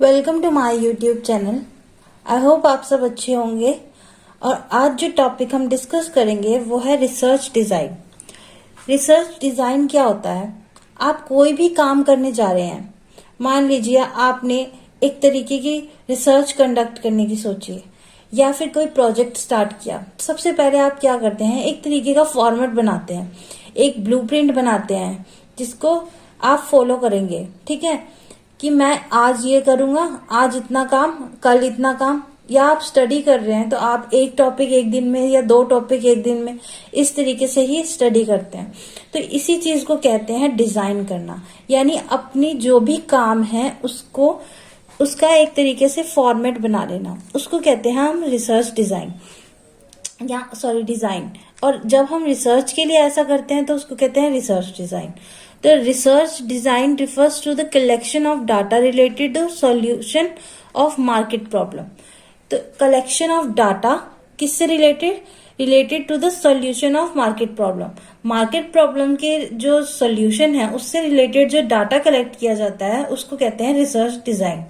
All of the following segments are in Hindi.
Welcome to my YouTube channel. I hope आप सब अच्छे होंगे। और आज जो टॉपिक हम डिस्कस करेंगे वो है रिसर्च डिजाइन। रिसर्च डिजाइन क्या होता है? आप कोई भी काम करने जा रहे हैं, मान लीजिए आपने एक तरीके की रिसर्च कंडक्ट करने की सोची है या फिर कोई प्रोजेक्ट स्टार्ट किया। सबसे पहले आप क्या करते हैं, एक तरीके का फॉर्मेट बनाते हैं, एक ब्लूप्रिंट बनाते हैं जिसको आप फॉलो करेंगे। ठीक है कि मैं आज ये करूंगा, आज इतना काम, कल इतना काम। या आप स्टडी कर रहे हैं तो आप एक टॉपिक एक दिन में या दो टॉपिक एक दिन में, इस तरीके से ही स्टडी करते हैं। तो इसी चीज को कहते हैं डिजाइन करना, यानी अपनी जो भी काम है उसको उसका एक तरीके से फॉर्मेट बना लेना, उसको कहते हैं हम रिसर्च डिजाइन या डिजाइन। और जब हम रिसर्च के लिए ऐसा करते हैं तो उसको कहते हैं research design. The research design refers to the collection of data related to solution of market problem. तो collection of data किससे related to the solution of market problem. Market problem के जो सोल्यूशन है उससे रिलेटेड जो डाटा कलेक्ट किया जाता है उसको कहते हैं research design.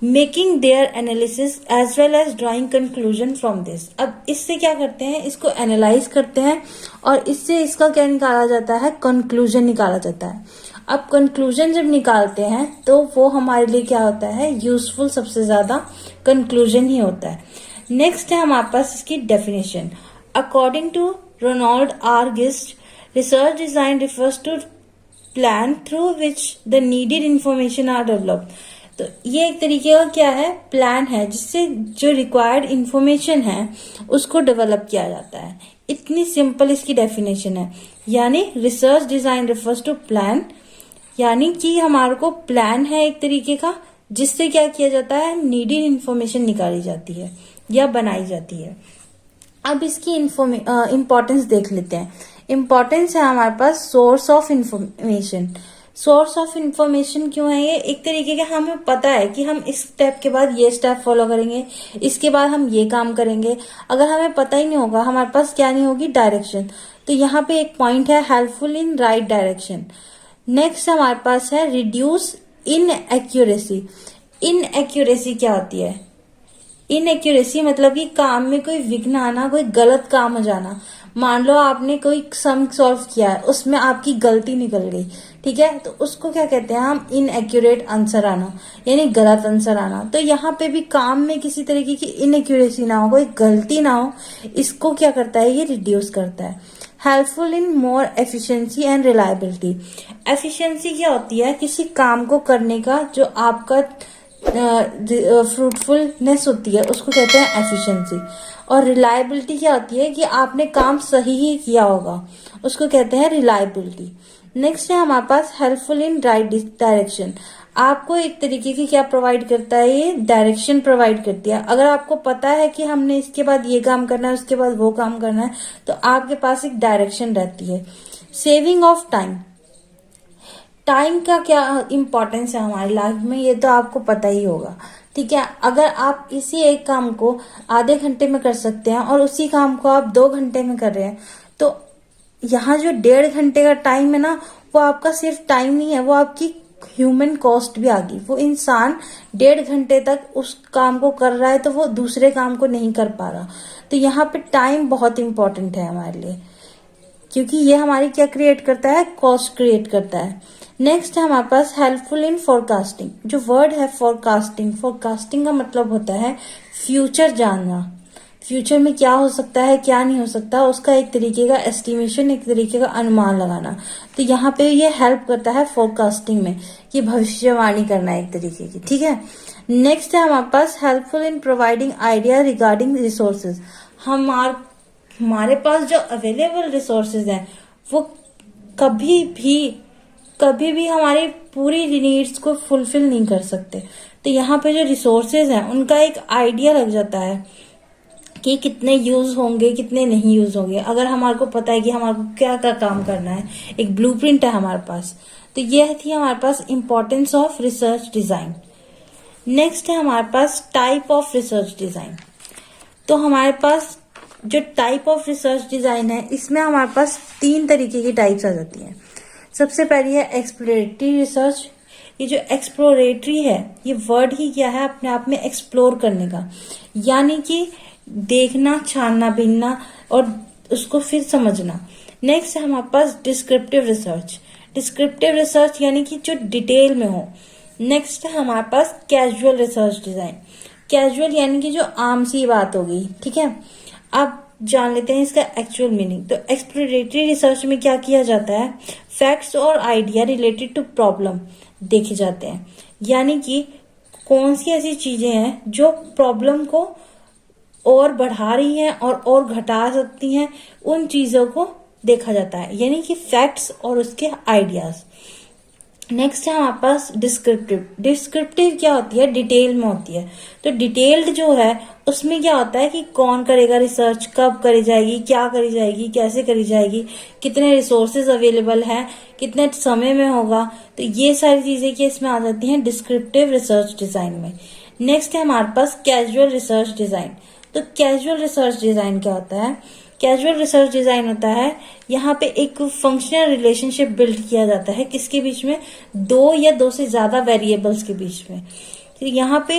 Making their analysis as well as drawing conclusion from this. अब इससे क्या करते हैं, इसको एनालाइज करते हैं और इससे इसका क्या निकाला जाता है, कंक्लूजन निकाला जाता है। अब कंक्लूजन जब निकालते हैं तो वो हमारे लिए क्या होता है, यूजफुल सबसे ज्यादा कंक्लूजन ही होता है। नेक्स्ट है हमारे पास इसकी definition. According to Ronald R Gist, research design refers to plan through which the needed information are developed. तो ये एक तरीके का क्या है, प्लान है जिससे जो रिक्वायर्ड इंफॉर्मेशन है उसको डेवलप किया जाता है। इतनी सिंपल इसकी डेफिनेशन है। यानी research design refers to plan, यानी कि हमारे को प्लान है एक तरीके का जिससे क्या किया जाता है, नीडेड इंफॉर्मेशन निकाली जाती है या बनाई जाती है। अब इसकी इम्पोर्टेंस देख लेते हैं। इम्पोर्टेंस है हमारे पास source of information. Source of information क्यों है ये, एक तरीके का हमें पता है कि हम इस स्टेप के बाद ये स्टेप फॉलो करेंगे, इसके बाद हम ये काम करेंगे। अगर हमें पता ही नहीं होगा, हमारे पास क्या नहीं होगी, डायरेक्शन। तो यहाँ पे एक पॉइंट है helpful in right direction. Next हमारे पास है reduce in accuracy. In accuracy क्या होती है, इनएक्यूरेसी मतलब कि काम में कोई विघ्न आना, कोई गलत काम हो जाना। मान लो आपने कोई सम सॉल्व किया है, उसमें आपकी गलती निकल गई, ठीक है, तो उसको क्या कहते हैं हम, इनएक्यूरेट आंसर आना, यानी गलत आंसर आना। तो यहाँ पे भी काम में किसी तरीके की इनएक्यूरेसी ना हो, कोई गलती ना हो, इसको क्या करता है, ये रिड्यूस करता है। Helpful in more efficiency and reliability. Efficiency क्या होती है, किसी काम को करने का जो आपका फ्रूटफुलनेस होती है उसको कहते हैं एफिशिएंसी। और रिलायबिलिटी क्या होती है कि आपने काम सही ही किया होगा, उसको कहते हैं रिलायबिलिटी। नेक्स्ट है हमारे पास हेल्पफुल इन राइट डायरेक्शन। आपको एक तरीके की क्या प्रोवाइड करता है, ये डायरेक्शन प्रोवाइड करती है। अगर आपको पता है कि हमने इसके बाद ये काम करना है, उसके बाद वो काम करना है, तो आपके पास एक डायरेक्शन रहती है। Saving of time. टाइम का क्या इम्पोर्टेंस है हमारी लाइफ में, ये तो आपको पता ही होगा। ठीक है, अगर आप इसी एक काम को आधे घंटे में कर सकते हैं और उसी काम को आप 2 घंटे में कर रहे हैं, तो यहाँ जो 1.5 घंटे का टाइम है ना, वो आपका सिर्फ टाइम नहीं है, वो आपकी ह्यूमन कॉस्ट भी आ गई। वो इंसान 1.5 घंटे तक उस काम को कर रहा है तो वो दूसरे काम को नहीं कर पा रहा। तो यहाँ पे टाइम बहुत इंपॉर्टेंट है हमारे लिए, क्योंकि ये हमारी क्या क्रिएट करता है, कॉस्ट क्रिएट करता है। नेक्स्ट है हमारे पास हेल्पफुल इन फोरकास्टिंग। जो वर्ड है फोरकास्टिंग, फोरकास्टिंग का मतलब होता है फ्यूचर जानना। फ्यूचर में क्या हो सकता है, क्या नहीं हो सकता, उसका एक तरीके का एस्टिमेशन, एक तरीके का अनुमान लगाना। तो यहाँ पे ये हेल्प करता है फोरकास्टिंग में, कि भविष्यवाणी करना एक तरीके की। ठीक है, नेक्स्ट है हमारे पास helpful in providing idea regarding resources. हमारे पास जो अवेलेबल रिसोर्सेज हैं वो कभी भी हमारी पूरी नीड्स को फुलफिल नहीं कर सकते। तो यहाँ पे जो रिसोर्सेज हैं उनका एक आइडिया लग जाता है कि कितने यूज होंगे, कितने नहीं यूज होंगे। अगर हमारे को पता है कि हमारे को क्या क्या काम करना है, एक ब्लूप्रिंट है हमारे पास। तो यह थी हमारे पास importance of research design. Next है हमारे पास टाइप ऑफ रिसर्च डिजाइन। तो हमारे पास जो टाइप ऑफ रिसर्च डिजाइन है, इसमें हमारे पास 3 तरीके की टाइप्स आ जाती हैं। सबसे पहली है एक्सप्लोरेटरी रिसर्च, कि जो एक्सप्लोरेटरी है, ये वर्ड ही क्या है, अपने आप में एक्सप्लोर करने का, यानी कि देखना, छानना बीनना और उसको फिर समझना। नेक्स्ट है हमारे पास डिस्क्रिप्टिव रिसर्च। डिस्क्रिप्टिव रिसर्च यानी कि जो डिटेल में हो। नेक्स्ट है हमारे पास कैजुअल रिसर्च डिजाइन। कैजुअल यानी कि जो आम सी बात होगी, ठीक है। अब जान लेते हैं इसका एक्चुअल मीनिंग। तो एक्सप्लोरेटरी रिसर्च में क्या किया जाता है, फैक्ट्स और आइडिया रिलेटेड टू प्रॉब्लम देखे जाते हैं, यानी कि कौन सी ऐसी चीजें हैं जो प्रॉब्लम को और बढ़ा रही हैं और घटा सकती हैं, उन चीजों को देखा जाता है, यानी कि फैक्ट्स और उसके आइडियाज। नेक्स्ट है हमारे पास डिस्क्रिप्टिव। डिस्क्रिप्टिव क्या होती है, डिटेल में होती है। तो डिटेल्ड जो है उसमें क्या होता है कि कौन करेगा रिसर्च, कब करी जाएगी, क्या करी जाएगी, कैसे करी जाएगी, कितने रिसोर्सेज अवेलेबल हैं, कितने समय में होगा। तो ये सारी चीजें की इसमें आ जाती हैं डिस्क्रिप्टिव रिसर्च डिजाइन में। नेक्स्ट है हमारे पास कैजुअल रिसर्च डिजाइन। तो कैजुअल रिसर्च डिजाइन क्या होता है, कैजुअल रिसर्च डिजाइन होता है, यहाँ पे एक फंक्शनल रिलेशनशिप बिल्ड किया जाता है, किसके बीच में, दो या दो से ज्यादा वेरिएबल्स के बीच में। तो यहाँ पे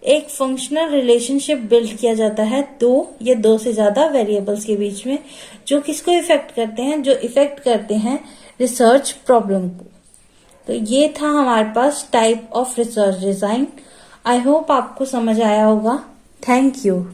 एक फंक्शनल रिलेशनशिप बिल्ड किया जाता है दो या दो से ज्यादा वेरिएबल्स के बीच में, जो किसको इफेक्ट करते हैं, जो इफेक्ट करते हैं रिसर्च प्रॉब्लम को। तो ये था हमारे पास type of research design. I hope आपको समझ आया होगा। Thank you.